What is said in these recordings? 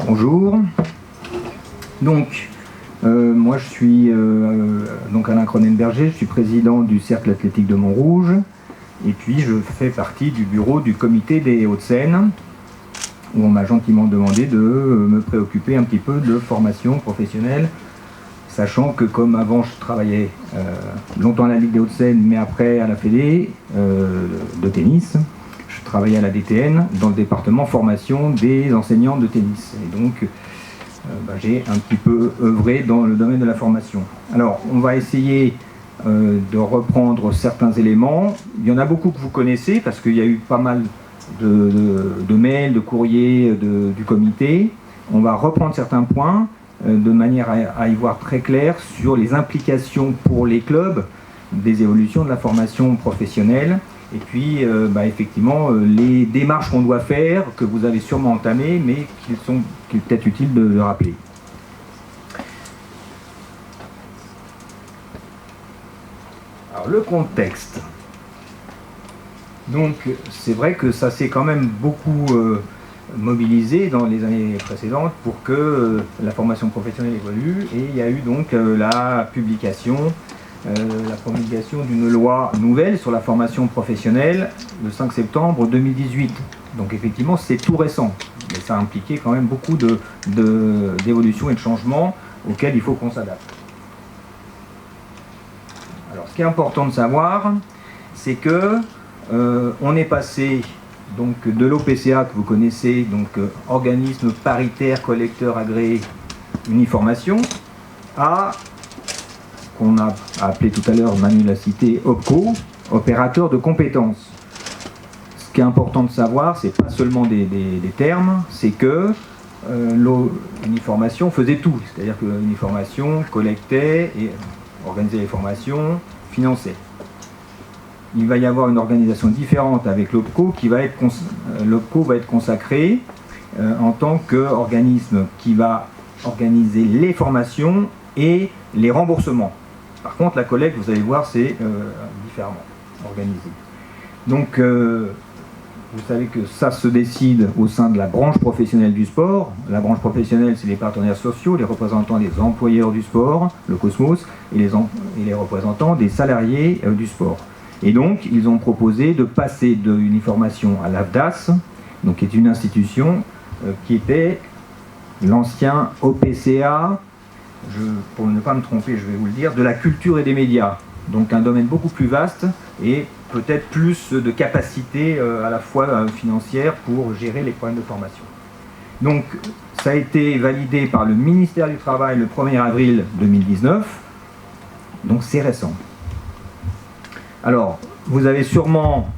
Bonjour. Donc, moi je suis donc Alain Cronenberger, je suis président du Cercle Athlétique de Montrouge, et puis je fais partie du bureau du comité des Hauts-de-Seine, où on m'a gentiment demandé de me préoccuper un petit peu de formation professionnelle, sachant que comme avant je travaillais longtemps à la Ligue des Hauts-de-Seine, mais après à la Fédé de tennis, je travaillais à la DTN dans le département formation des enseignants de tennis. Et donc j'ai un petit peu œuvré dans le domaine de la formation. Alors on va essayer de reprendre certains éléments. Il y en a beaucoup que vous connaissez parce qu'il y a eu pas mal de mails, de courriers du comité. On va reprendre certains points de manière à y voir très clair sur les implications pour les clubs des évolutions de la formation professionnelle et puis effectivement les démarches qu'on doit faire, que vous avez sûrement entamées, mais qu'il est peut-être utile de rappeler. Alors le contexte. Donc c'est vrai que ça s'est quand même beaucoup mobilisé dans les années précédentes pour que la formation professionnelle évolue, et il y a eu donc la promulgation d'une loi nouvelle sur la formation professionnelle le 5 septembre 2018. Donc effectivement c'est tout récent, mais ça a impliqué quand même beaucoup d'évolutions et de changements auxquels il faut qu'on s'adapte. Alors ce qui est important de savoir, c'est que on est passé donc de l'OPCA que vous connaissez, donc organisme paritaire collecteur agréé uniformation, à ce qu'on a appelé tout à l'heure, Manu l'a cité, OPCO, opérateur de compétences. Ce qui est important de savoir, c'est pas seulement des termes, c'est que l'uniformation faisait tout, c'est-à-dire que l'uniformation collectait et organisait les formations, finançait. Il va y avoir une organisation différente avec l'OPCO l'OPCO va être consacré en tant qu'organisme qui va organiser les formations et les remboursements. Par contre, la collecte, vous allez voir, c'est différemment organisé. Donc, vous savez que ça se décide au sein de la branche professionnelle du sport. La branche professionnelle, c'est les partenaires sociaux, les représentants des employeurs du sport, le Cosmos, et les représentants des salariés du sport. Et donc, ils ont proposé de passer de l'uniformation à l'AFDAS, donc qui est une institution qui était l'ancien OPCA, pour ne pas me tromper, je vais vous le dire, de la culture et des médias. Donc un domaine beaucoup plus vaste et peut-être plus de capacité à la fois financière pour gérer les problèmes de formation. Donc ça a été validé par le ministère du Travail le 1er avril 2019, donc c'est récent. Alors, vous avez sûrement,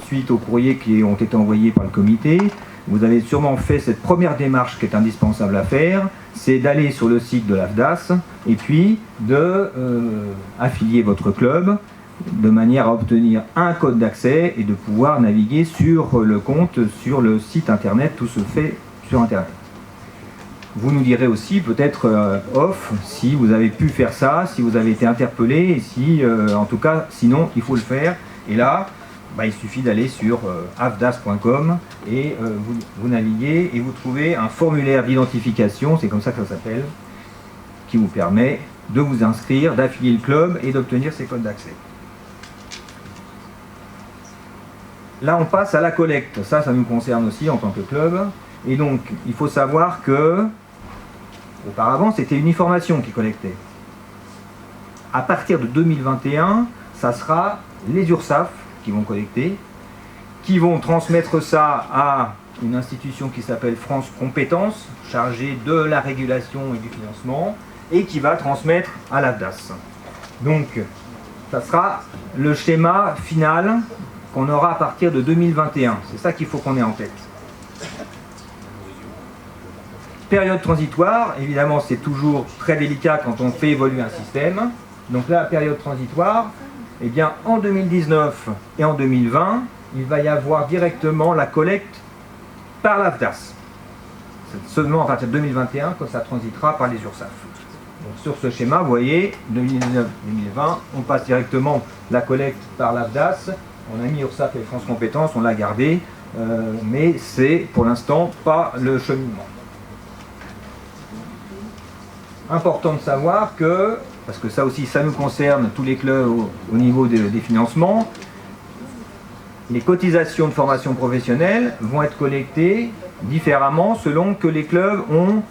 suite aux courriers qui ont été envoyés par le comité, vous avez sûrement fait cette première démarche qui est indispensable à faire, c'est d'aller sur le site de l'AFDAS et puis d'affilier votre club de manière à obtenir un code d'accès et de pouvoir naviguer sur le compte, sur le site internet, tout se fait sur internet. Vous nous direz aussi, peut-être off, si vous avez pu faire ça, si vous avez été interpellé, et si, en tout cas, sinon, il faut le faire. Et là, il suffit d'aller sur afdas.com et vous naviguez et vous trouvez un formulaire d'identification, c'est comme ça que ça s'appelle, qui vous permet de vous inscrire, d'affilier le club et d'obtenir ces codes d'accès. Là, on passe à la collecte. Ça nous concerne aussi en tant que club. Et donc, il faut savoir que auparavant, c'était Uniformation qui collectait. À partir de 2021, ça sera les URSSAF qui vont collecter, qui vont transmettre ça à une institution qui s'appelle France Compétences, chargée de la régulation et du financement, et qui va transmettre à l'AFDAS. Donc, ça sera le schéma final qu'on aura à partir de 2021. C'est ça qu'il faut qu'on ait en tête. Période transitoire, évidemment c'est toujours très délicat quand on fait évoluer un système. Donc là, période transitoire, eh bien en 2019 et en 2020, il va y avoir directement la collecte par l'AFDAS. C'est seulement à partir de 2021 que ça transitera par les URSSAF. Donc sur ce schéma, vous voyez, 2019-2020, on passe directement la collecte par l'AFDAS. On a mis URSSAF et France Compétences, on l'a gardé, mais c'est pour l'instant pas le cheminement. important de savoir que, parce que ça aussi, ça nous concerne, tous les clubs au niveau des financements, les cotisations de formation professionnelle vont être collectées différemment selon que les clubs ont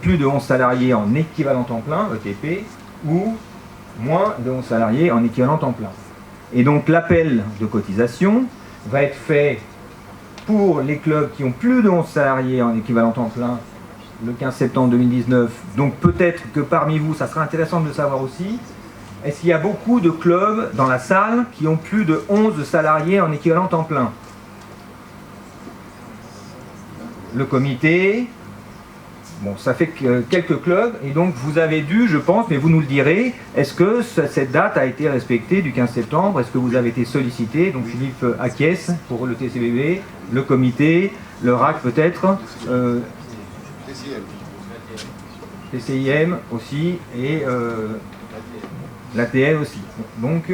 plus de 11 salariés en équivalent temps plein, ETP, ou moins de 11 salariés en équivalent temps plein. Et donc l'appel de cotisation va être fait pour les clubs qui ont plus de 11 salariés en équivalent temps plein le 15 septembre 2019. Donc peut-être que parmi vous, ça sera intéressant de le savoir aussi, est-ce qu'il y a beaucoup de clubs dans la salle qui ont plus de 11 salariés en équivalent temps plein? Le comité, bon, ça fait que quelques clubs, et donc vous avez dû, je pense, mais vous nous le direz, est-ce que cette date a été respectée du 15 septembre? Est-ce que vous avez été sollicité? Donc Philippe acquiesce pour le TCBB, le comité, le RAC peut-être, TCIM aussi, et l'ATL aussi. Donc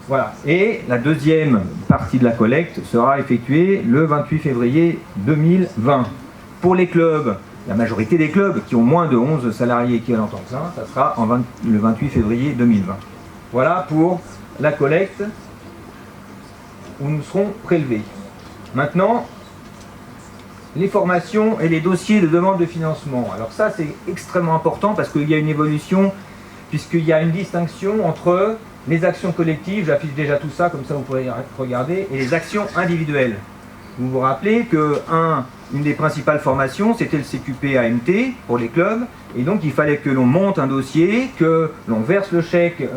voilà. Et la deuxième partie de la collecte sera effectuée le 28 février 2020. Pour les clubs, la majorité des clubs qui ont moins de 11 salariés équivalent temps plein, ça sera le 28 février 2020. Voilà pour la collecte où nous serons prélevés. Maintenant, les formations et les dossiers de demande de financement. Alors ça, c'est extrêmement important parce qu'il y a une évolution, puisqu'il y a une distinction entre les actions collectives, j'affiche déjà tout ça, comme ça vous pourrez regarder, et les actions individuelles. Vous vous rappelez qu'une des principales formations, c'était le CQP AMT pour les clubs, et donc il fallait que l'on monte un dossier, que l'on verse le chèque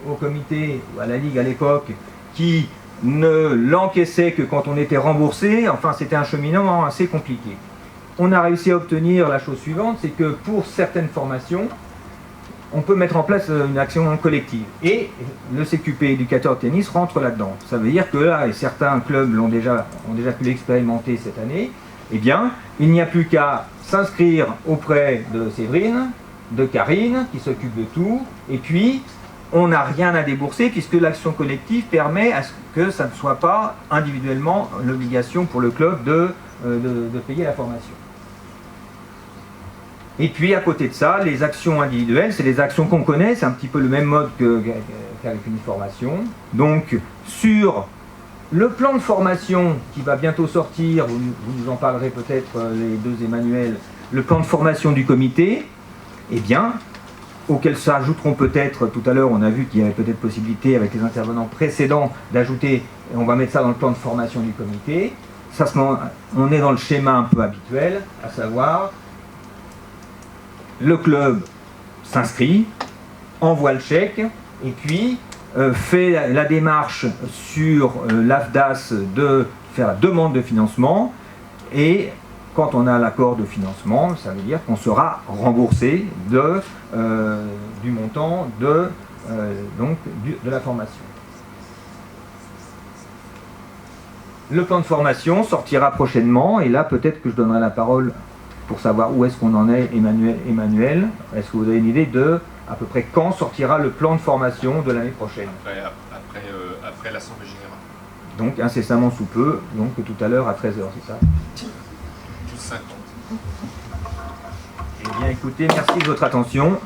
au comité, ou à la Ligue à l'époque, qui ne l'encaissait que quand on était remboursé. Enfin, c'était un cheminement assez compliqué. On a réussi à obtenir la chose suivante, c'est que pour certaines formations, on peut mettre en place une action collective. Et le CQP éducateur tennis rentre là-dedans. Ça veut dire que là, et certains clubs ont déjà pu l'expérimenter cette année, eh bien, il n'y a plus qu'à s'inscrire auprès de Séverine, de Karine, qui s'occupe de tout, et puis on n'a rien à débourser puisque l'action collective permet à ce que ça ne soit pas individuellement l'obligation pour le club de payer la formation. Et puis à côté de ça, les actions individuelles, c'est les actions qu'on connaît, c'est un petit peu le même mode qu'avec une formation. Donc sur le plan de formation qui va bientôt sortir, vous nous en parlerez peut-être les deux Emmanuel, le plan de formation du comité, eh bien, auxquels s'ajouteront peut-être, tout à l'heure on a vu qu'il y avait peut-être possibilité avec les intervenants précédents d'ajouter, on va mettre ça dans le plan de formation du comité, ça, on est dans le schéma un peu habituel, à savoir, le club s'inscrit, envoie le chèque, et puis fait la démarche sur l'AFDAS de faire la demande de financement, et quand on a l'accord de financement, ça veut dire qu'on sera remboursé du montant de la formation. Le plan de formation sortira prochainement, et là peut-être que je donnerai la parole pour savoir où est-ce qu'on en est, Emmanuel. Est-ce que vous avez une idée de à peu près quand sortira le plan de formation de l'année prochaine? Après l'Assemblée Générale. Donc incessamment sous peu, donc tout à l'heure à 13h, c'est ça? 12h50. Eh bien écoutez, merci de votre attention.